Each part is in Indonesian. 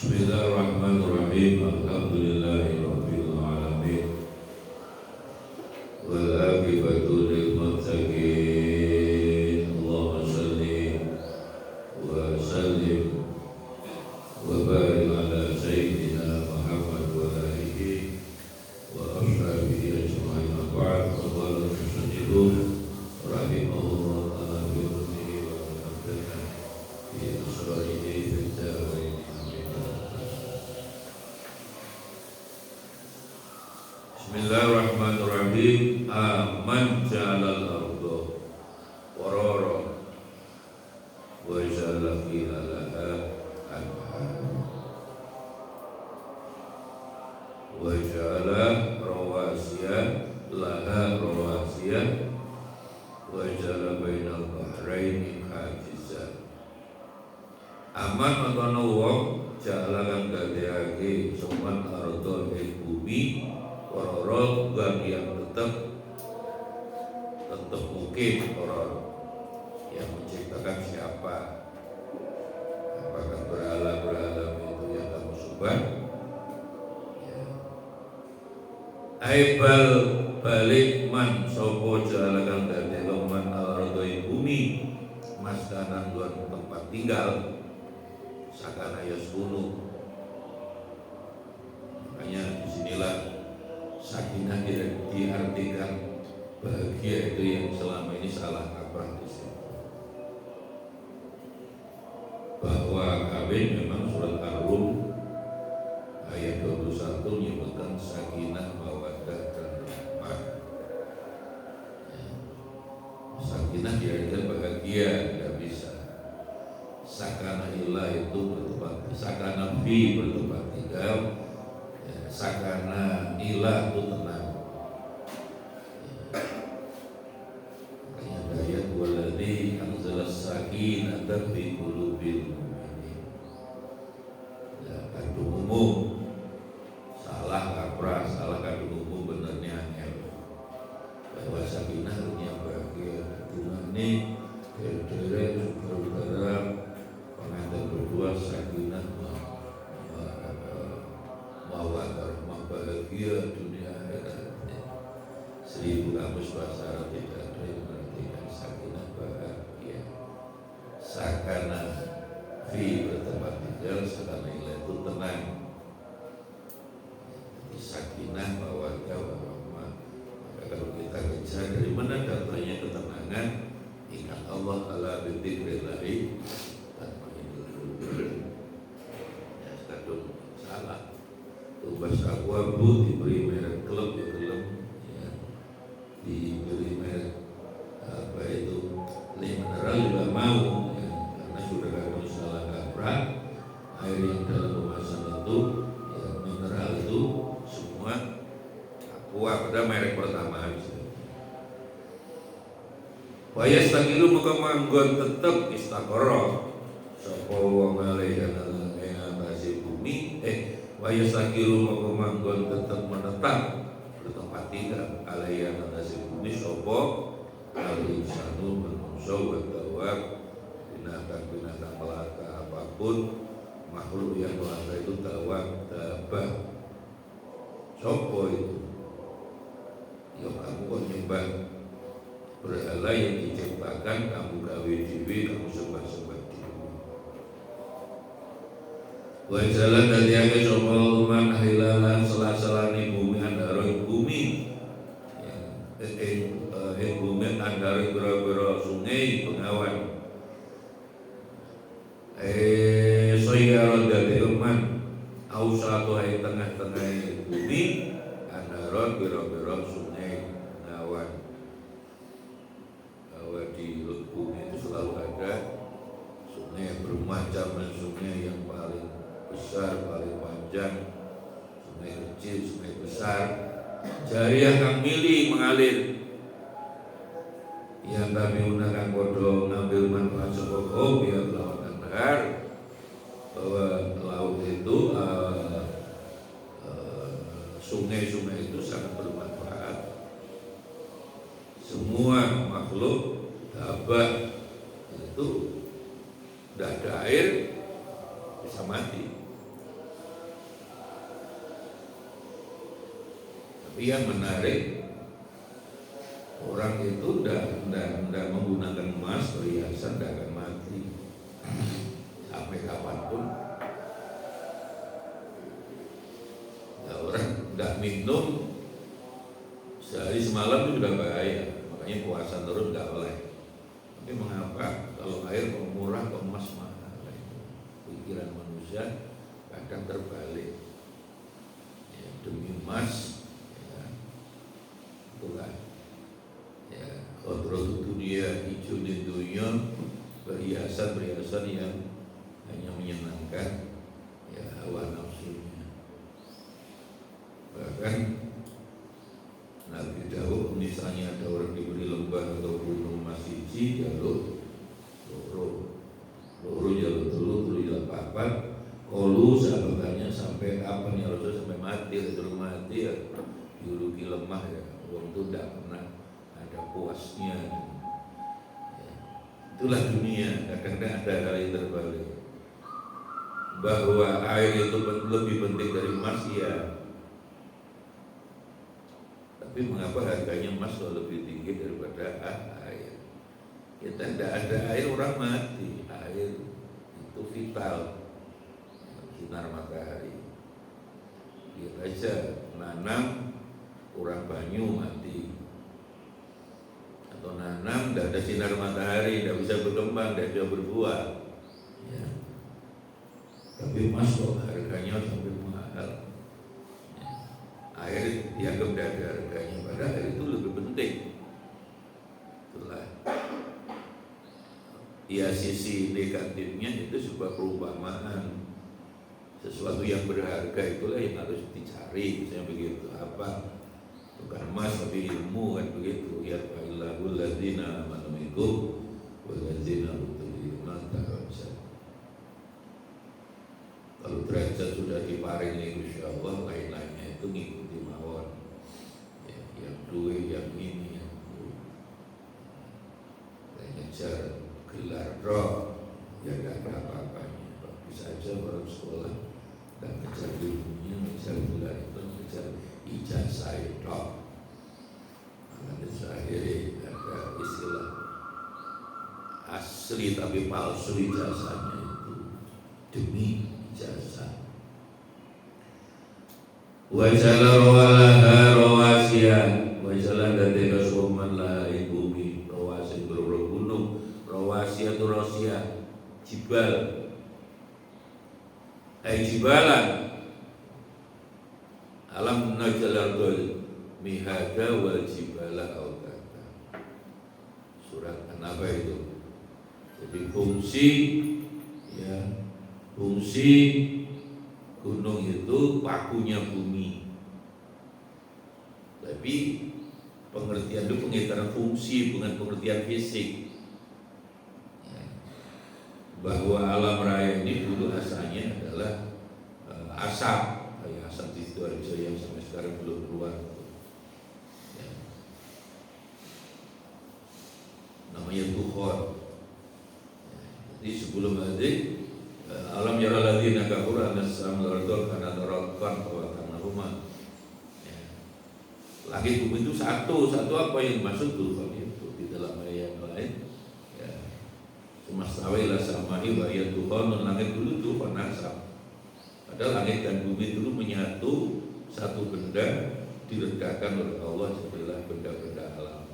Bismillahirrahmanirrahim. Alhamdulillahirabbil alamin. Wal aqibatu lil muttaqin. Allahumma shalli wa sallim wa barik ala sayyidina Muhammad wa alihi wa ashabihi ajma'in. Ba'd. Qala al-musannif rahimahullah ta'ala bi idnihi wa nafa'ana bi asrarihi fid darain. Bismillahirrahmanirrahim. Aman jalal ardo waroro wa jala khilalaha anha wa jala rawasiya laha rawasiya wa jala bainal bahraini hajizan. Aman matono wong jala kang gadeake sopan ardo ing bumi waroro yang tetap mungkin orang yang menciptakan siapa, apakah beralam itu yang kamu subah ya. Aibal balik man sopo jalakan dari loman al-radoi bumi mas kanan tuan tempat tinggal sakana yaskunu. Makanya disinilah sakinah diartikan bahagia itu yang selama ini salah kaprah di sini. Bahwa kawin memang surat Ar-Rum ayat 21 menyebutkan sakinah, mawaddah dan rahmah. Sakinah diartikan bahagia, tidak bisa. Sakana ilah itu bertempat, sakana fi bertempat tinggal. Sakana ilah itu tenang. Makanya ada ayat waladhi anzalas sakinata fi qulubil mu'minin. Ya, kandung umum salah kaprah, salah kandung umum benernya angel. Bahwa sakinah artinya bahagia. Kandungan ini dari saudara pengantin berdua sakinah mawaddah bahagia dunia akhirat. 1000 kamus bahasa Arab tidak ada yang mengartikan sakinah bahagia. Sakana fi bertempat tinggal, sakana ilah itu tenang. Jadi sakinah mawaddah warahmah. Maka kalau kita kejar dari mana datanya ketenangan, ingat Allah ala bidzikrillahi tatma'innul qulub. Ya kadung salah. Tugas aku diberi merek klub ya klub ya. Diberi merek apa itu mineral juga mau ya. Karena sudah kami salah kaprah air yang dalam kemasan itu ya, mineral itu semua aqua pada merek pertama aja. Wayas takilu muka manggon tetap istakoro sapa wong alaiha ing atase bumi waya sakiru maka manggon tetap menetap bertempat tinggal alaiya atase bumi sapa al-insanu manusia wa dawab binatang melata apapun makhluk yang melata itu dawab dabah sapa itu ya kamu kok nyembah berhala yang diciptakan kamu gawe dhewe kamu sembah-sembah wa jalan dari ake sopal man hilalan sela-selani bumi andaro bumi bumi andaro biro-biro sungai pengawan soyaro dari man ausatu hai tengah-tengah bumi andaro biro-biro sungai pengawan. Bahwa di bumi itu selalu ada sungai bermacam dan sungai yang paling besar, paling panjang, sungai kecil, sungai besar, jariah kang mili mengalir, yang kami gunakan bodoh ngambil manfaat sebab biar laut anhar, bahwa laut itu sungai-sungai itu sangat bermanfaat. Semua makhluk dabah itu tidak ada air bisa mati. Tapi yang menarik, orang itu tidak menggunakan emas perhiasan, tidak akan mati sampai kapanpun. Ya, orang tidak minum sehari semalam itu sudah bahaya, makanya puasa terus tidak boleh. Tapi mengapa kalau air kok murah kok emas mahal? Pikiran manusia kadang terbalik. Ya, demi emas, ya, itulah. Ya, kodrat dunia, hijau di dunia, perhiasan yang hanya menyenangkan ya hawa nafsunya. Bahkan Nabi Daud misalnya ada orang diberi lembah atau gunung masiji jalur loro jalur telu jalur papat kolu sahabatnya sampai kapan ya Rasul, sampai mati Rasul mati ya diuruki lemah ya, orang itu tidak pernah ada puasnya ya. Itulah dunia, kadang-kadang ada hal yang terbalik bahwa air itu lebih penting dari emas ya. Tapi mengapa harganya emas lebih tinggi daripada air? Kita tidak ada air orang mati. Air itu vital, sinar matahari. Kita aja nanam kurang banyu mati, atau nanam tidak ada sinar matahari, tidak bisa berkembang, tidak bisa berbuah. Ya. Tapi emas kok harganya sampai mahal. Air dianggap tidak ada harganya, padahal air itu lebih penting. Itulah ya sisi negatifnya itu sebuah perumpamaan. Sesuatu yang berharga itulah yang harus dicari, misalnya begitu. Apa? Bukan emas tapi ilmu, kan begitu. Ya fa'illahul ladzina amanu minkum wal ladzina utul ilma darajat. Kalau derajat sudah diparingi insyaallah, lain-lainnya itu ngikuti mawon. Ya, yang duit, yang ini, yang itu. Dan ngejar gelar roh, ya tidak ada apa-apanya. Bisa saja orang sekolah dan ngejar ilmunya, ngejar gelar itu, ngejar ijazah itu. Karena akhirnya ada istilah asli tapi palsu ijazahnya itu demi ijazah. Wajala rawalaha rawasiya, wajala dadeka suman la ibumi rawasi berurut gunung, rawasiya tu rasia jibal, jibalan alam najalal dol mihada wal jibala autata. Surat An-Naba itu. Jadi fungsi gunung itu pakunya bumi. Tapi pengertian itu pengertian fungsi, bukan pengertian fisik. Ya. Bahwa alam raya ini dulu asalnya adalah asap, kayak asap di Sidoarjo yang sampai sekarang belum keluar. Ya. Namanya dukhon. Ya. Jadi sebelum ada alam yara ladzina kafaru anna as-samawati wal arda kanat ratqan wa kana rumah. Langit bumi itu satu apa yang maksud dukhon itu di dalam ayat lain. Ya. Sumastawa ila samai wa ya dukhon, langit dulu itu panasam. Padahal langit dan bumi dulu menyatu, satu benda diledakkan oleh Allah sebelah benda-benda alam.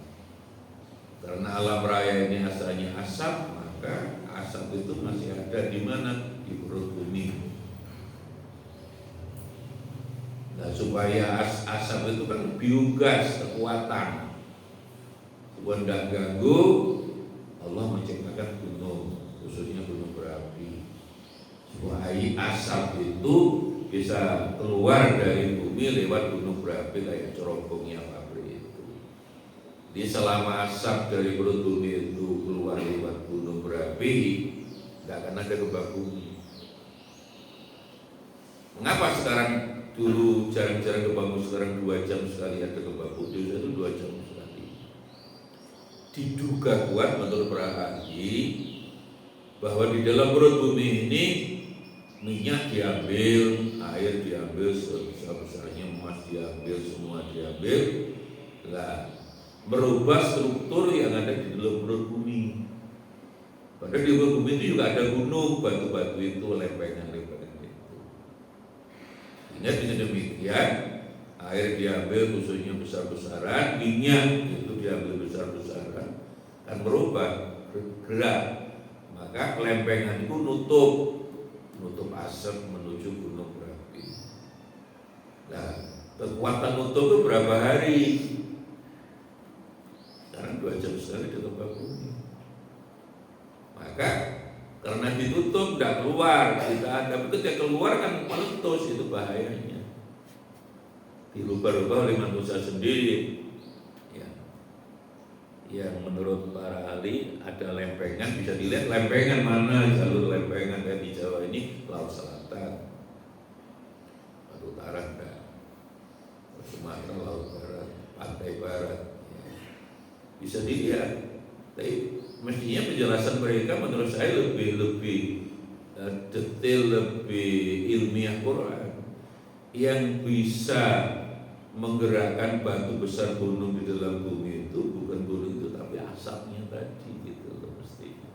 Karena alam raya ini asalnya asap, maka asap itu masih ada di mana? Di perut bumi. Nah, supaya asap itu kan biogas, kekuatan. Supaya tidak ganggu, Allah menciptakan gunung, khususnya gunung berapi. Supaya asap itu bisa keluar dari bumi lewat gunung berapi kayak cerobongnya pabrik itu. Jadi selama asap dari perut bumi itu keluar lewat gunung berapi, tidak akan ada gempa bumi. Mengapa sekarang dulu jarang-jarang gempa bumi, sekarang 2 jam sekali ada gempa bumi? Itu 2 jam sekali. Diduga kuat menurut para ahli bahwa di dalam perut bumi ini minyak diambil, air diambil sebesar-besarnya, emas diambil, semua diambil, lah merubah struktur yang ada di dalam perut bumi. Padahal di perut bumi itu juga ada gunung, batu-batu itu, lempengan-lempengan itu. Sehingga dengan demikian air diambil khususnya besar-besaran, minyak itu diambil besar-besaran, kan berubah, bergerak. Maka lempengan itu nutup asap menuju gunung berapi. Nah, kekuatan nutup itu berapa hari? Sekarang 2 jam sekali di tempat bumi. Maka karena ditutup tidak keluar, tapi ketika keluar kan meletus, itu bahayanya. Dirubah-rubah oleh manusia sendiri. Ya. Yang menurut para ahli ada lempengan, bisa dilihat lempengan mana, jalur lempengan dari di Jawa ini, Laut Selatan, Laut Utara enggak, Sumatera Laut Barat, Pantai Barat, ya. Bisa dilihat. Tapi mestinya penjelasan mereka menurut saya lebih detail, lebih ilmiah Quran, yang bisa menggerakkan batu besar gunung di dalam bumi itu bukan gunung itu tapi asapnya tadi gitu loh, mestinya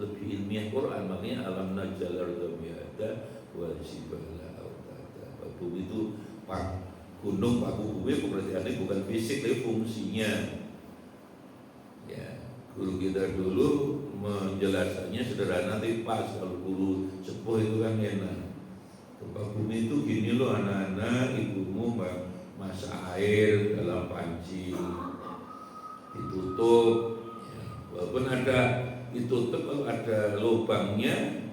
lebih ilmiah Quran. Makanya alam najal ardhamiyada wal jibala autada. Bumi itu gunung paku bumi pengertiannya bukan fisik tapi fungsinya. Ya, guru kita dulu menjelaskannya sederhana tapi pas. Kalau guru sepuh itu kan enak. Gempa bumi itu gini loh anak-anak, ibumu masak air dalam panci, ditutup, ya. Walaupun ada ditutup, kalau ada lubangnya,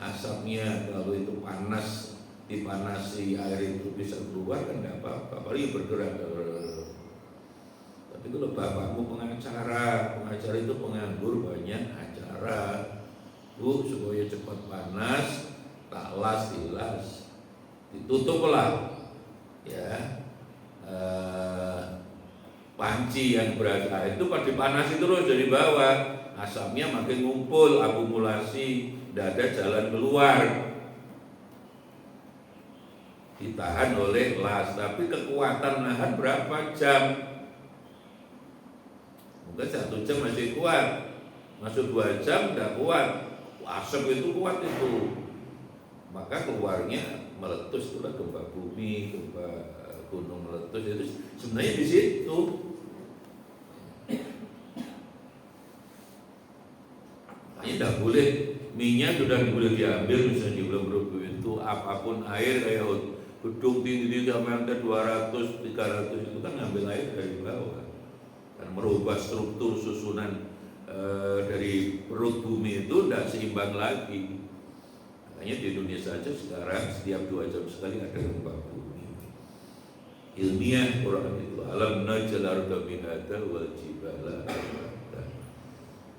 asapnya kalau itu panas, dipanasi air itu bisa keluar kan tidak apa-apa, apalagi bergerak. Tapi kalau bapakmu pengacara itu penganggur banyak acara, Bu, supaya cepat panas, tak las dilas, ditutuplah ya panci yang berasa itu pada dipanasi terus dari bawah, asapnya makin ngumpul, akumulasi, tidak ada jalan keluar, ditahan oleh las. Tapi kekuatan nahan berapa jam? Mungkin 1 jam masih kuat, masuk 2 jam tidak kuat, asap itu kuat itu. Maka keluarnya meletus, itulah gempa bumi, gempa gunung meletus, itu sebenarnya di situ. Makanya tidak boleh, minyak sudah boleh diambil misalnya di bulan Rabu itu, apapun air kayak gedung tinggi sampai lantai 200, 300 itu kan ngambil air dari bawah, dan merubah struktur susunan dari perut bumi itu tidak seimbang lagi. Makanya di Indonesia saja sekarang setiap 2 jam sekali ada gempa bumi. Ilmiah Quran itu alam najal ardhamiyada wal jibala.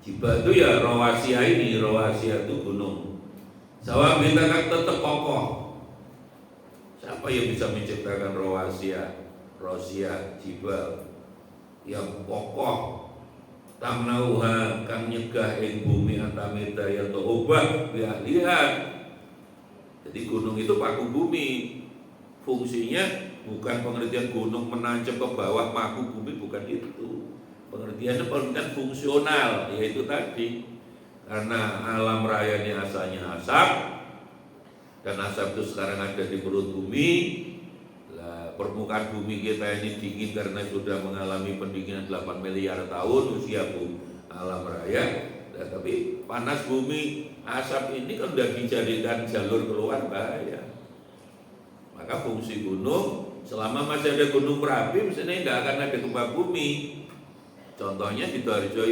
Jibal itu ya rawasia ini, rawasia itu gunung. Sawah kita kan tetap kokoh. Siapa yang bisa menciptakan rawasia, jibal yang kokoh? Tamnauha kang nyegah ing bumi antamita yang obah lihat. Jadi gunung itu paku bumi, fungsinya bukan pengertian gunung menancap ke bawah paku bumi, bukan itu. Pengertiannya fungsional, yaitu tadi karena alam raya ini asalnya asap, dan asap itu sekarang ada di perut bumi. Lah, permukaan bumi kita ini dingin karena sudah mengalami pendinginan 8 miliar tahun usia alam raya. Nah, tapi panas bumi, asap ini kan sudah dijadikan jalur keluar bahaya. Maka fungsi gunung, selama masih ada gunung berapi, misalnya tidak akan ada gempa bumi. Contohnya di Sidoarjo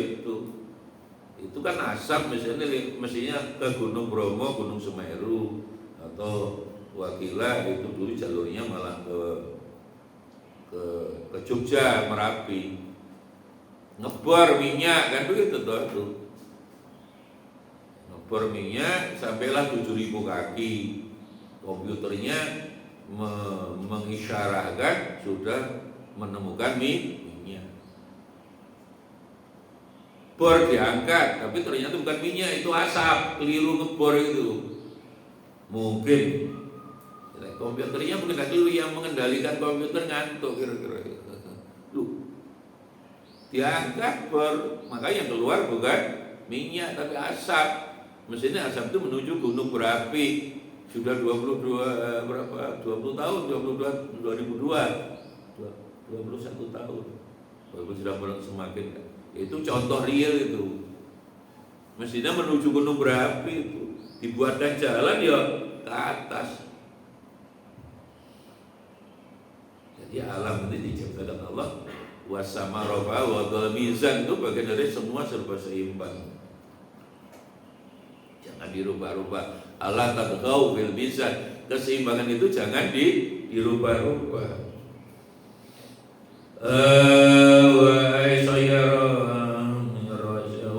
itu kan asap, misalnya mestinya ke Gunung Bromo, Gunung Semeru, atau Wakila itu dulu jalurnya malah ke Jogja, Merapi, ngebor minyak kan begitu tuh. Ngebor minyak sampailah 7.000 kaki, komputernya mengisyarahkan sudah menemukan minyak. Bor diangkat, tapi ternyata bukan minyak, itu asap, keliru ngebor itu. Mungkin komputernya mungkin lu yang mengendalikan komputer ngantuk kira-kira. Lu diangkat makanya yang keluar bukan minyak tapi asap. Mesinnya asap itu menuju gunung berapi. Sudah 2002 berapa? 20 tahun, 2002 21 tahun. Walaupun sudah semakin. Itu contoh real itu. Mesinnya menuju gunung berapi itu. Dibuatkan jalan ya ke atas. Jadi alam ini diciptakan Allah. Wasama roba wadul mizan itu bagian dari semua serba seimbang. Jangan dirubah-rubah. Allah tadghaw bil mizan. Keseimbangan itu jangan dirubah-rubah.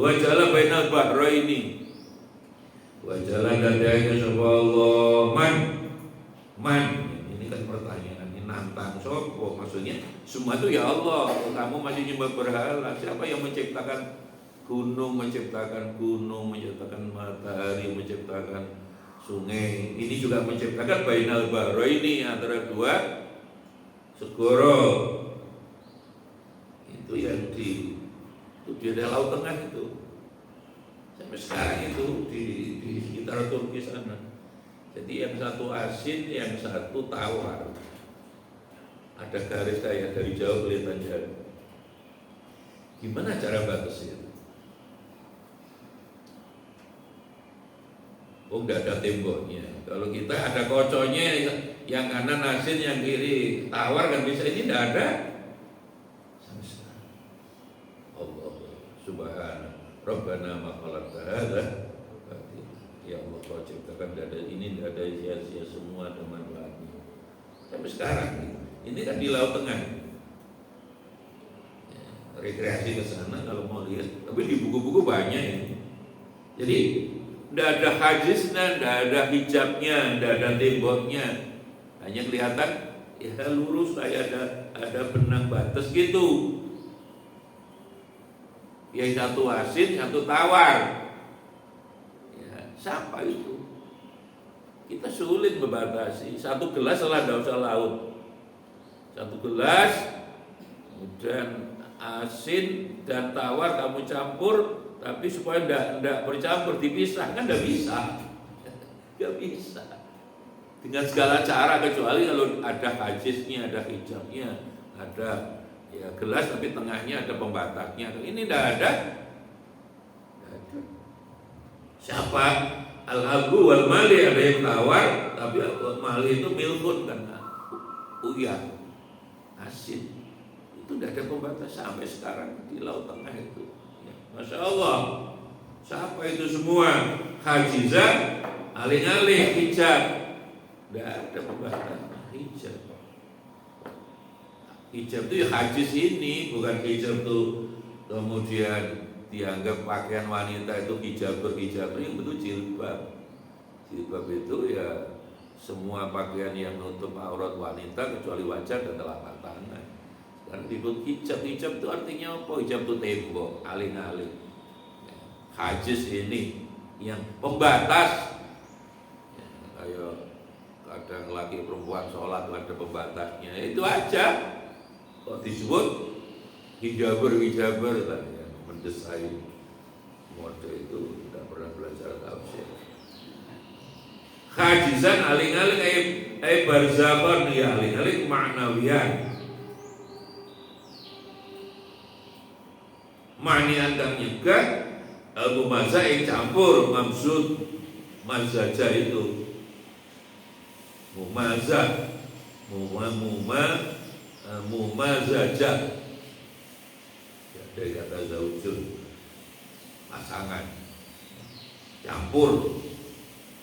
Wa jala bainal bahraini. Wa jala dadanya sapa Allah man. Ini kan pertanyaan ini nantang sopo maksudnya semua itu ya Allah. Kamu masih nyembah berhala. Siapa yang menciptakan gunung, menciptakan matahari, menciptakan sungai. Ini juga menciptakan bainal bahraini antara dua segoro. Itu yang di ada laut tengah itu. Sampai sekarang itu di sekitar Turki sana. Jadi yang satu asin, yang satu tawar. Ada garis kayak dari jauh kelihatan jauh. Gimana cara batasnya? Oh, enggak ada temboknya. Kalau kita ada koconya, yang kanan asin, yang kiri tawar kan bisa. Ini enggak ada. Allah subhanahu Rabbana ma khalaqta hadza. Ya Allah, kau ciptakan enggak ada ini, enggak ada sia-sia, semua ada manfaatnya. Sampai sekarang ini kan di laut tengah. Rekreasi ke sana kalau mau lihat. Tapi di buku-buku banyak ini. Jadi tidak ada hajisnya, tidak ada hijabnya, tidak ada temboknya. Hanya kelihatan ya lurus kayak ada benang batas gitu. Yang satu asin, satu tawar. Ya, siapa itu? Kita sulit membatasi. Satu gelas salah tidak usah laut. Satu gelas, kemudian asin dan tawar kamu campur, tapi supaya tidak bercampur, dipisah kan tidak bisa. Tidak bisa. Dengan segala cara kecuali kalau ada hajisnya, ada hijabnya, ada ya gelas tapi tengahnya ada pembatasnya. Ini tidak ada. Siapa? Al-abu wal mali, ada yang tawar, tapi mali itu milkun kan. Uyah. Asin itu tidak ada pembatas sampai sekarang di laut tengah itu. Ya, Masya Allah. Siapa itu semua? Hajizah, alih-alih hijab. Tidak ada pembatas hijab. Hijab itu ya hajiz ini, bukan hijab itu kemudian dianggap pakaian wanita itu hijab yang betul jilbab. Jilbab itu ya semua pakaian yang nutup aurat wanita kecuali wajah dan telapak tangan. Dan disebut hijab itu artinya apa? Hijab itu tembok, alih-alih. Hajiz ini yang pembatas. Ya, kayak kadang laki perempuan sholat ada pembatasnya. Itu aja. Kok disebut hijaber lah ya, mendesain mode itu tidak pernah belajar tafsir. Hajizan aling-aling ay barzakon ya aling-aling maknawiyan. Maknian kang nyegah al-mumaza yang campur maksud mazaja itu. Mumaza mumazaja. Ya, dari kata zaujun pasangan. Campur.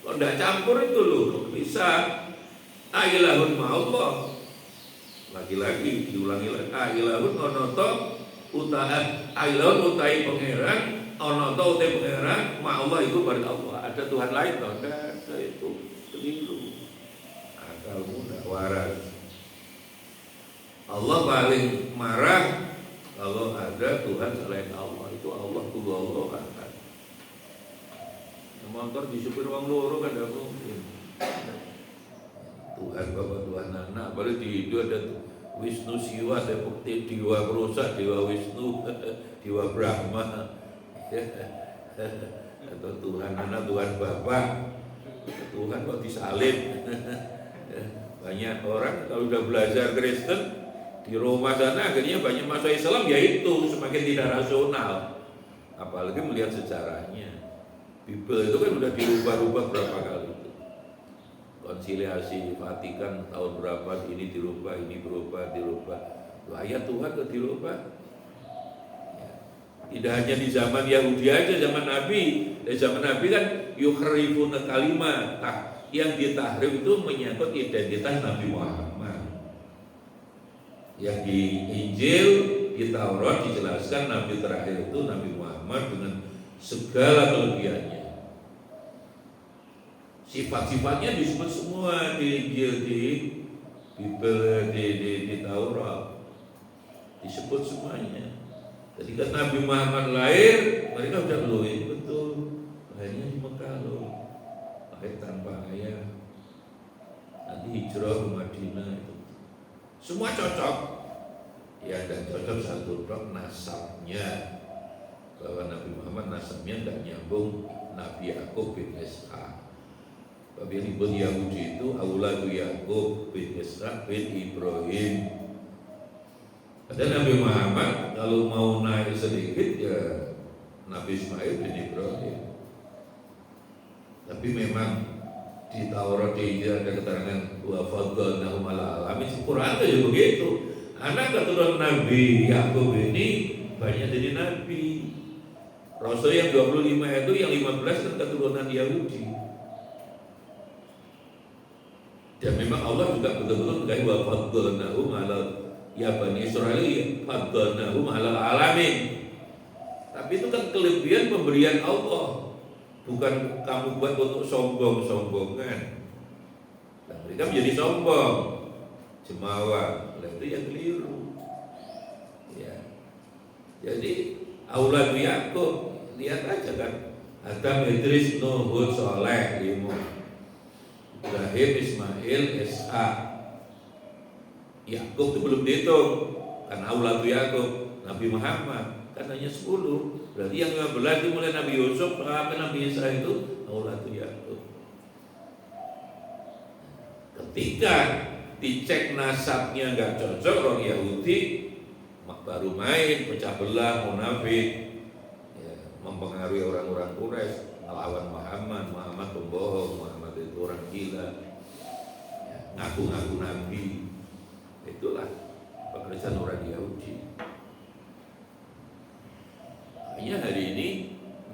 Kalau tidak campur itu loh, bisa ailahun ma'allah. Lagi-lagi diulangi lagi. Ailahun onoto utahan, ailahun utai pangeran, onoto utai pangeran, ma'allah itu bagi Allah. Ada Tuhan lain toh? Ada, itu keliru. Akalmu tidak waras. Allah paling marah kalau ada Tuhan selain Allah. Itu Allah kudu Allah kan. Motor disupir wong loro kan tidak mungkin. Tuhan Bapa, Tuhan Anak, baru di Hindu ada Wisnu Siwa, seperti Dewa Prosa, Dewa Wisnu, Dewa Brahma, atau Tuhan Anak, Tuhan Bapa, Tuhan kok disalib. Banyak orang kalau udah belajar Kristen di Roma sana akhirnya banyak masuk Islam, yaitu semakin tidak rasional. Apalagi melihat sejarahnya. Bible itu kan udah dirubah-rubah berapa kali. Konsiliasi Vatikan tahun berapa ini dirubah, ini berubah, dirubah. Ayat Tuhan kok dirubah. Tidak hanya di zaman Yahudi aja, zaman Nabi. Di zaman Nabi kan yukhrifuna kalimat. Yang ditahrif itu menyangkut identitas Nabi Muhammad. Yang di Injil, di Taurat dijelaskan Nabi terakhir itu Nabi Muhammad dengan segala kelebihannya. Sifat-sifatnya disebut semua di Injil, di Bible, di Taurat, disebut semuanya. Ketika Nabi Muhammad lahir, mereka sudah ini betul, lahirnya di Mekah loh, lahir tanpa ayah, nanti hijrah ke Madinah itu, semua cocok. Ya, dan cocok satu dok nasabnya, bahwa Nabi Muhammad nasabnya tidak nyambung Nabi Yakub bin Ishak. Tapi yang disebut Yahudi itu Auladu Yakub bin Ishak bin Ibrahim. Ada Nabi Muhammad kalau mau naik sedikit ya Nabi Ismail bin Ibrahim. Tapi memang di Taurat di Injil ada keterangan wa faddalnahum ala alamin. Quran itu ya begitu. Anak keturunan Nabi Yakub ini banyak jadi nabi. Rasul yang 25 itu yang 15 kan keturunan Yahudi. Dan memang Allah juga betul-betul mengaji wa faddalnahum ala ya Bani Israil faddalnahum ala alamin. Tapi itu kan kelebihan pemberian Allah, bukan kamu buat untuk sombong-sombongan. Nah, mereka menjadi sombong, cemawa, itu yang keliru. Ya. Jadi Auladu Yakub, lihat aja kan, Adam, Idris, Nuh, Hud, Saleh, Ibrahim, Ismail, Ishak. Yakub itu belum dihitung, karena Auladu Yakub, Nabi Muhammad kan hanya 10. Berarti yang 15 itu mulai Nabi Yusuf sampai Nabi Isa itu Auladu Yakub. Ketika dicek nasabnya nggak cocok, orang Yahudi baru main pecah belah, munafik, ya, mempengaruhi orang-orang Quraisy, melawan Muhammad. Muhammad pembohong, Muhammad itu orang gila, ya, ngaku-ngaku nabi. Itulah pekerjaan orang Yahudi. Hanya hari ini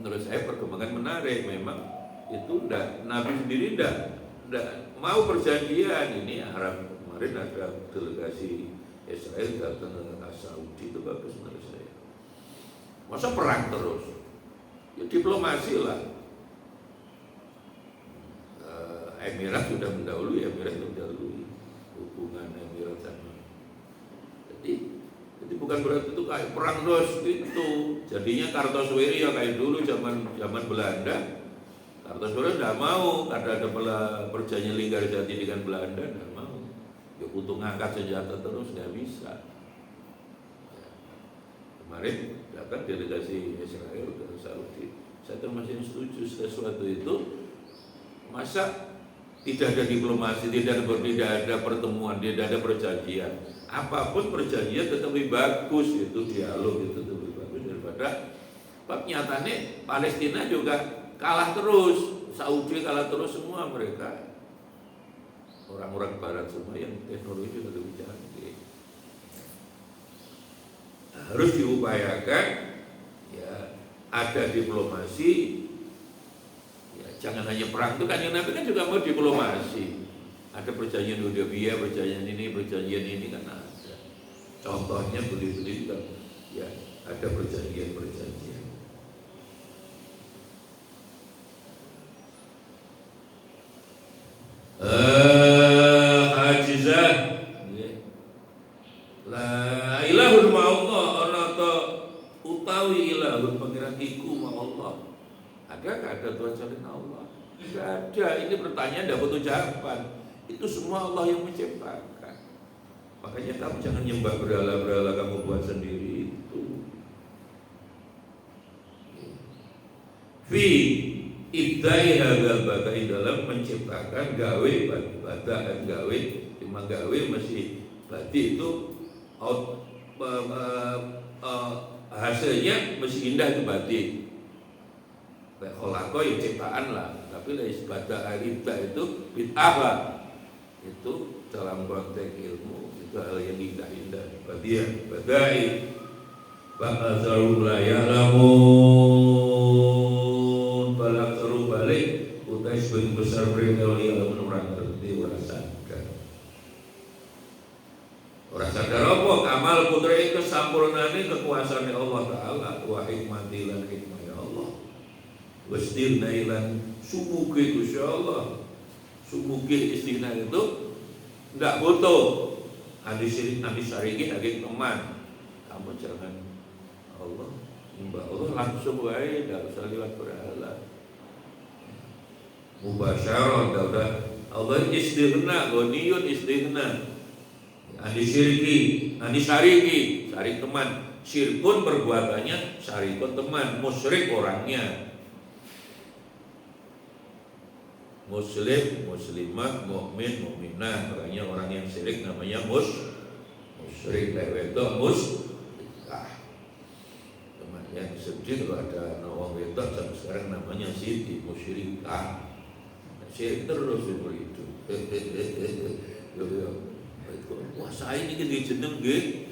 menurut saya perkembangan menarik. Memang itu Nabi sendiri tidak mau perjanjian. Ini Arab kemarin ada delegasi Israel datang ke Saudi, itu bagus menurut saya. Masa perang terus? Ya diplomasi lah. Emirat sudah mendahului, hubungan Emirat sama. Jadi bukan berarti itu kayak perang terus itu. Jadinya Kartosuwiri ya kayak dulu zaman Belanda. Kartosuwiri tidak mau karena ada perjanjian Linggarjati dengan Belanda, tidak mau. Ya untuk ngangkat senjata terus nggak bisa. Ya. Kemarin datang delegasi Israel ke Saudi. Saya termasuk yang setuju sesuatu itu. Masa tidak ada diplomasi, tidak ada pertemuan, tidak ada perjanjian. Apapun perjanjian tetap lebih bagus, itu dialog itu lebih bagus daripada nyatanya Palestina juga kalah terus, Saudi kalah terus, semua mereka orang-orang Barat semua yang teknologi juga lebih canggih. Harus diupayakan, ya ada diplomasi. Jangan hanya perang itu kan, yang Nabi kan juga mau diplomasi. Ada perjanjian Hudaybiyah, perjanjian ini kan ada. Contohnya beli-beli juga, ya ada perjanjian. Ajizah, la ilahun ma'allah, ana ta utawi ilahun pangeran iku ma'allah. Ada Tuhan selain Allah? Tidak ada, ini pertanyaan tidak butuh jawaban. Itu semua Allah yang menciptakan. Makanya kamu jangan nyembah berhala-berhala kamu buat sendiri itu. Fi ibdai hadzal bada'i, dalam menciptakan gawe bada, gawe cuma gawe masih badi itu hasilnya masih indah itu badi. Kholako ya ciptaan lah, tapi bada ibda itu bid'ah lah. Itu dalam konteks ilmu itu hal yang indah-indah. Badai Ba'azaru la ya'lamun balak seru balik utai sebagian besar mereka yang orang ngerti orang sadar. Orang sadar apa? Kamal putri kesampurnane kekuasaan Allah Ta'ala wa hikmati lan hikmah ya Allah wastirna ilan sumuki Gusti Allah. Sumuki istighna itu tidak butuh antisariki lagi teman. Kamu jangan Allah nyembah Allah langsung wae, tidak usah lewat berhala. Mubasyarah, tidak usah Allah istighna, ghaniyun istighna. Antisariki, syarik teman. Syirkun perbuatannya, syarikun teman. Musyrik orangnya. Muslim, muslimah, mukmin, mukminah. Orangnya orang yang syirik namanya musyrik. Wedok musyrikah. Yang sedih kalau ada nawang wedok sampai sekarang namanya Siti musyrikah. Syirik terus itu. Wah saya ini gede jeneng nggih.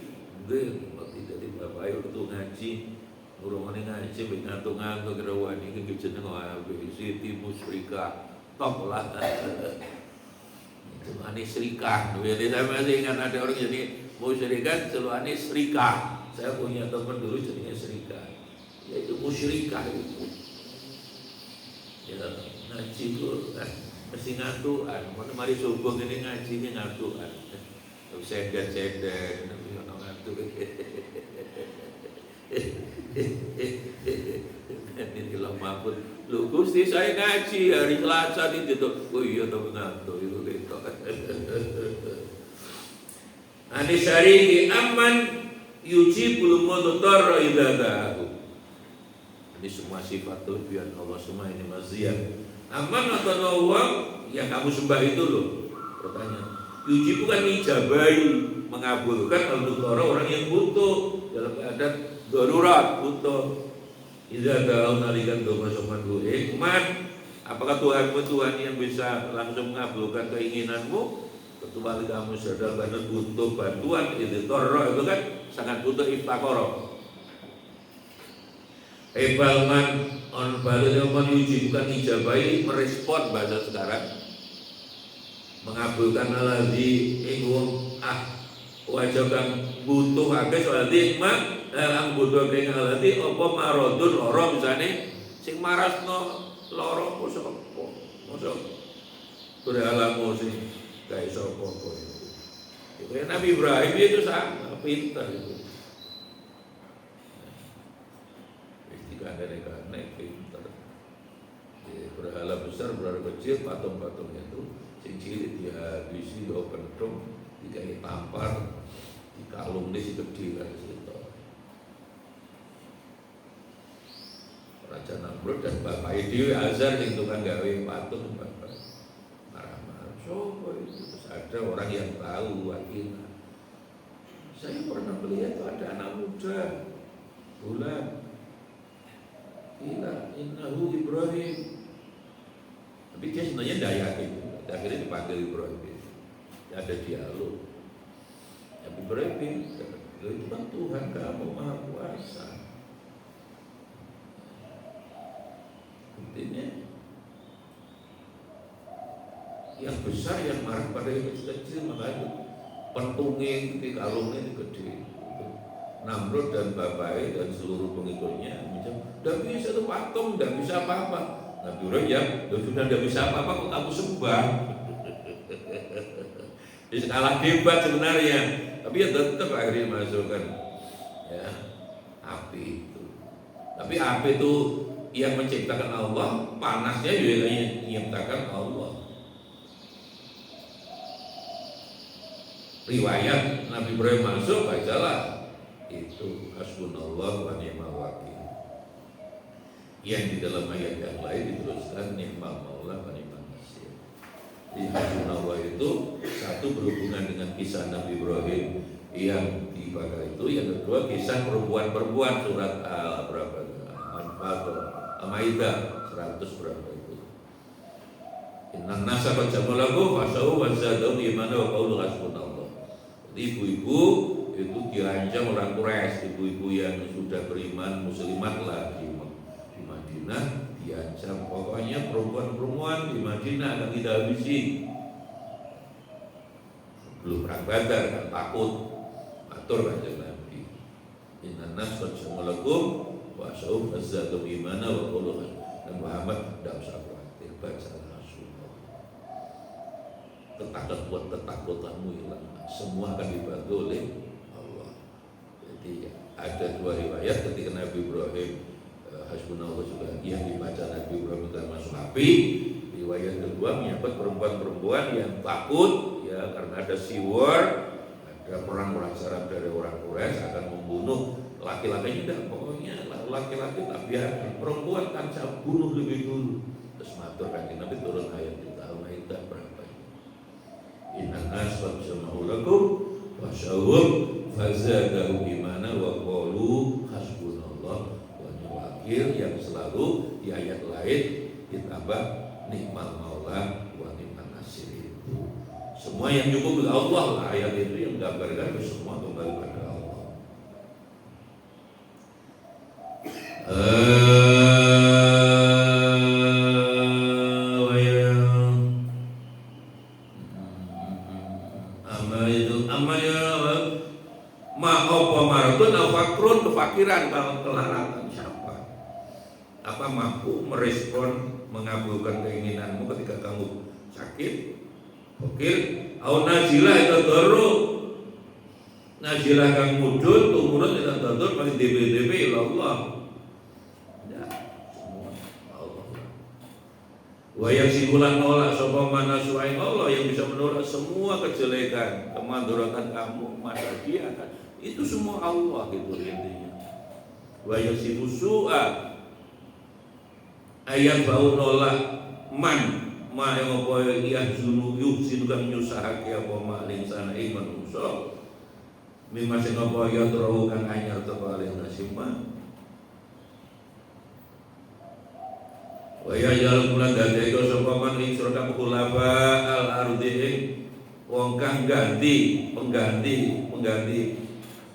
Waktu dari bapak ayo tuh ngaji. Urungane ngaji mbek ngantuk-ngantuk kira wani iki jeneng wae Siti musyrikah. Top lah. Itu anis serikah. Saya masih ingat ada orang jadi musyrikah selalu anis serikah. Saya punya teman dulu jadinya serikah. Yaitu musyrikah itu. Ya ngaji itu mesti ngantukan. Mana mari subuh ini ngaji ini ngantukan. Sender-sender ngantuk. Ini lemah pun. Lu Gusti saya ngaji hari Selasa itu. Oh iya tapi ngantuk itu gitu. Anisari aman yujibul mudhtarra idza da'ahu. Ini semua sifat kelebihan Allah semua ini maziyah. Aman atau nawang yang kamu sembah itu loh. Pertanyaan. Yuji bukan ijabai, mengabulkan al-mudhtarra orang yang butuh dalam keadaan darurat butuh. Idza da'ahu nalikan donga sama duwe. Man, apakah Tuhanmu Tuhan yang bisa langsung mengabulkan keinginanmu? Kecuali kamu sadar benar butuh bantuan, itu torro itu kan sangat butuh iftakoro. Ebalman on balil man yuji bukan ijabai, merespon bahasa sekarang, mengabulkan aladhi ingwong wajakan butuh akeh soal nikmat dalam butuh keng aladhi apa marodun loro misalnya sing marasno loro mosok beralamu sing kayak sopo itu. Nabi Ibrahim itu sama pintar itu. Ketika ada pintar. Berhala besar, berhala kecil, patung-patungnya itu sing cilik dihabisi, diopentung, dikai tampar, dikalung di situ gede kan situ. Raja Namrud dan bapak itu Azar yang tukang gawe patung bapak. Coba itu ada orang yang tahu wakilnya. Saya pernah melihat ada anak muda bulan innahu Ibrahim. Tapi dia sebenarnya tidak yakin. Akhirnya dipanggil Ibrahim. Ada dialog. Tapi Ibrahim, itu kan Tuhan kamu Maha Kuasa. Intinya yang besar yang marah pada yang kecil makanya pentungin di kalungnya itu gede. Namrud dan bapaknya dan seluruh pengikutnya macam tidak bisa tuh patung, tidak bisa apa-apa. Nabi Ibrahim ya sudah tidak bisa apa-apa kok kamu sembah. Jadi kalah hebat sebenarnya, tapi ya tetap akhirnya masukkan ya api itu. Tapi api itu yang menciptakan Allah, panasnya juga yang menciptakan Allah. Riwayat Nabi Ibrahim masuk, bacalah itu hasbunallah wa ni'mal wakil. Yang di dalam ayat yang lain diteruskan ni'mal maula wa ni'mal nasir. Jadi hasbunallah itu satu berhubungan dengan kisah Nabi Ibrahim yang dibakar itu, yang kedua kisah perempuan-perempuan surat berapa? Al-Maidah 100 berapa itu. Innan nasa qad jamalakum fasau wa zadahum imana wa qaulu hasbunallah. Ibu-ibu itu dirancang orang Quraisy, ibu-ibu yang sudah beriman muslimat lah di Madinah, diancam pokoknya perempuan-perempuan di Madinah akan tidak habisi. Belum perang Badar kan takut, atur kanjeng Nabi. Innan nas qad jamalakum wa sa'um azzadum imana wa qulu dan Muhammad tidak usah khawatir, baca Rasulullah. Ketakutanmu hilang, semua akan dibantu oleh Allah. Jadi ada dua riwayat ketika Nabi Ibrahim hasbunallah juga yang dibaca Nabi Ibrahim itu masuk api. Riwayat kedua menyebut perempuan-perempuan yang takut ya karena ada siwar, ada perang saraf dari orang Quraisy akan membunuh laki-laki. Tidak, pokoknya laki-laki tak biarkan, perempuan kan saya bunuh lebih dulu. Terus matur kan Nabi turun ayat di tahun Al-Maidah berapa? Innan nas qad jama'u lakum wa syawwum fazadahu imana wa qalu hasbunallah wa ni'mal wakil, yang selalu di ayat lain ditambah ni'mal maula wa ni'mal nasir. Itu semua yang cukup dari Allah lah, ayat itu yang gambarkan semua kembali pada Allah. Kefakiran kalau kelaratan siapa? Apa mampu merespon mengabulkan keinginanmu ketika kamu sakit? Fakir, au nazilah itu doro, nazilah kang mudun, tumurun itu doro, paling DB Allah. Ya, semua Allah. Wa yang simulan nolak sapa mana suai Allah yang bisa menolak semua kejelekan, kemandorotan kamu, masa dia kan. Itu semua Allah gitu intinya. Wa yasimu su'a ayat bau nolak man ma yang apa yahzunu yuhsinu kang nyusahake apa maling sana iman usul mimma sing apa ya terau kang anyar teko alih nasima. Wa ya jal bulan dadeko sapa man ing surga khulafa al ardi wong kang pengganti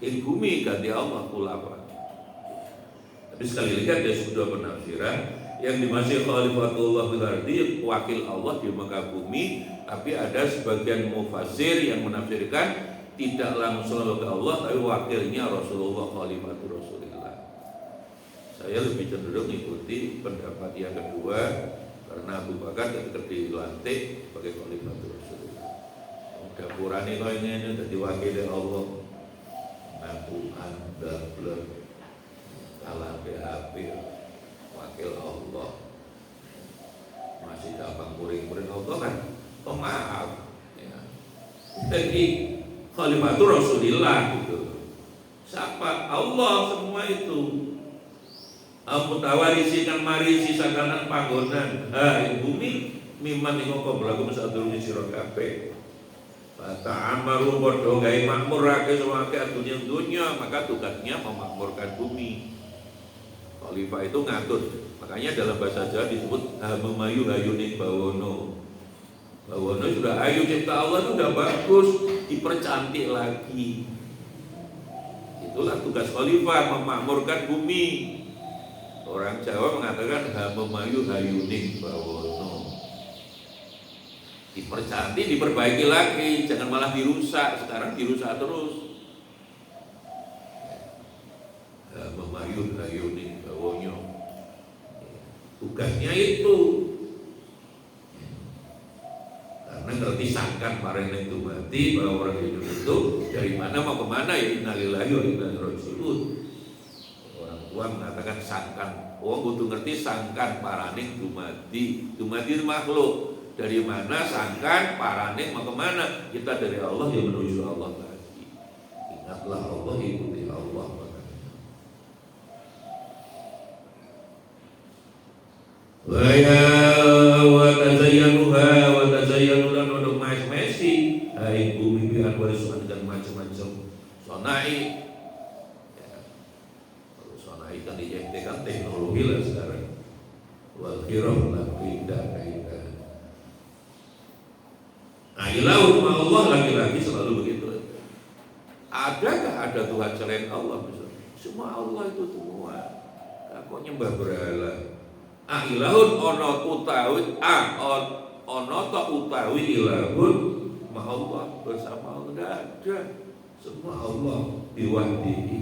bumi ganti Allah khulafa. Tapi sekali lagi ada dua penafsiran yang dimaksud khalifatullah fil ardi, wakil Allah di muka bumi, tapi ada sebagian mufassir yang menafsirkan tidak langsung ke Allah tapi wakilnya Rasulullah, khalifatul Rasulullah. Saya lebih cenderung mengikuti pendapat yang kedua karena Abu Bakar ketika dilantik sebagai khalifatul Rasulullah. Dapurane kok ngene dadi wakil Allah. Ngapuan dabler kalah BAP wakil Allah masih gampang kuring-kuring Allah kan pemaaf ya. Jadi khalifatul Rasulillah gitu. Siapa? Allah semua itu. Mutawarisi kan marisi sakanan panggonan. Bumi mimman ing kok berlaku sadurunge sira kabeh. Ta'amaru bodoh gawe makmurake semake dunia, maka tugasnya memakmurkan bumi. Khalifah itu ngatur. Makanya dalam bahasa Jawa disebut memayu hayuning bawono. Bawono sudah ayu cipta Allah itu sudah bagus, dipercantik lagi. Itulah tugas khalifah, memakmurkan bumi. Orang Jawa mengatakan memayu hayuning bawono. Dipercantik, diperbaiki lagi, jangan malah dirusak. Sekarang dirusak terus. Memayun hayuning bawonyo. Tugasnya itu. Karena ngerti sangkan para yang itu mati bahwa orang hidup itu dari mana mau kemana ya innalillahi wa inna ilaihi raji'un. Orang tua mengatakan sangkan Wong kudu ngerti sangkan paraning dumadi itu makhluk. Dari mana sangkan paraning mau kemana? Kita dari Allah ya menuju Allah lagi. Ingatlah Allah, ikuti Allah. Wa tazayyanu lan untuk mes-mesi hai bumi bi anwar dengan macam-macam sonai. Kalau sonai kan dijadikan teknologi lah sekarang. Wal khirah la kaidah. Nah, ilahu Allah lagi-lagi selalu begitu. Adakah ada Tuhan selain Allah? Semua Allah itu semua. Kok nyembah berhala? Ilahun ono utawi ono ta utawi ilahun ma Allah bersama Allah tidak ada. Semua Allah diwahdihi.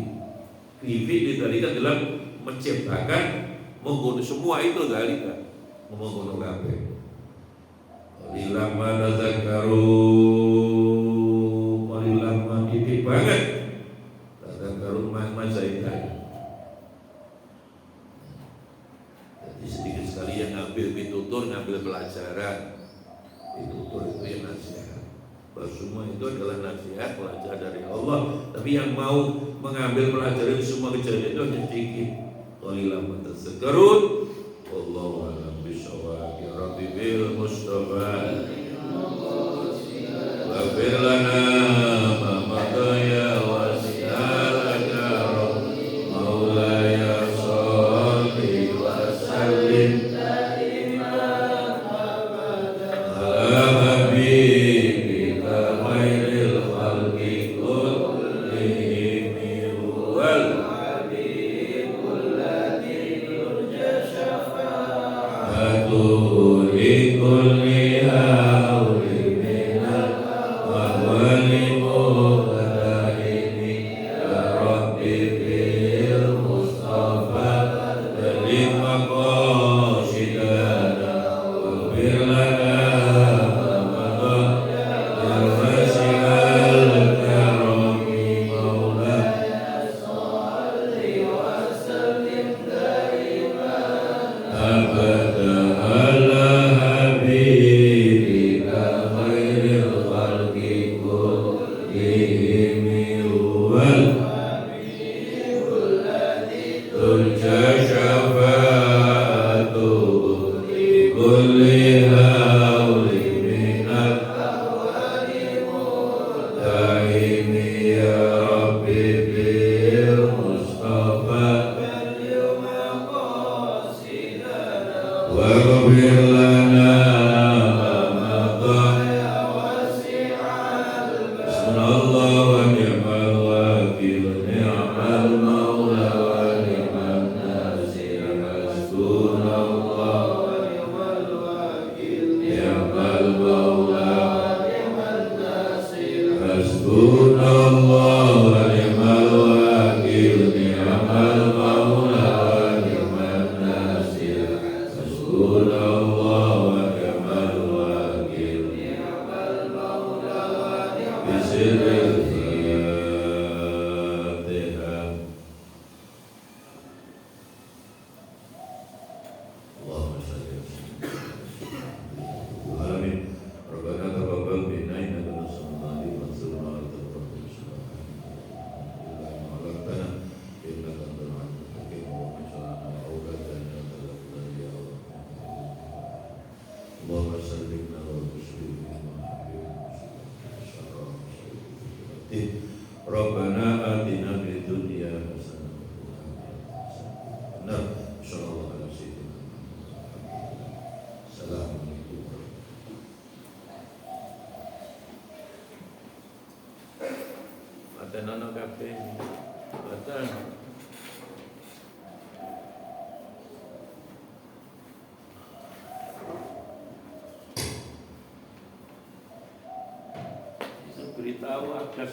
Vivi ditarikan dalam menciptakan menggunakan semua itu dalika menggunakan kabeh. Lilama tazakkaru walilama didik banget tazakkaru mazaitan. Jadi sedikit sekali yang ngambil pitutur, ngambil pelajaran. Pitutur itu yang nasihat. Bahwa semua itu adalah nasihat, pelajaran dari Allah. Tapi yang mau mengambil pelajaran semua kejadian itu hanya sedikit. Walilama tazakkarun wallahu a'lam bishawab. Ya Rabbi bil Mustafa waghfir lana ma madaya wasi'alaka maulaya sholli wa sallim ala habibika khairil khalqi kullihim wal Rabbana atina fid dunya hasanah wa fil akhirati hasanah. Assalamualaikum. Ada nana kabeh. Betul. Beritahu agar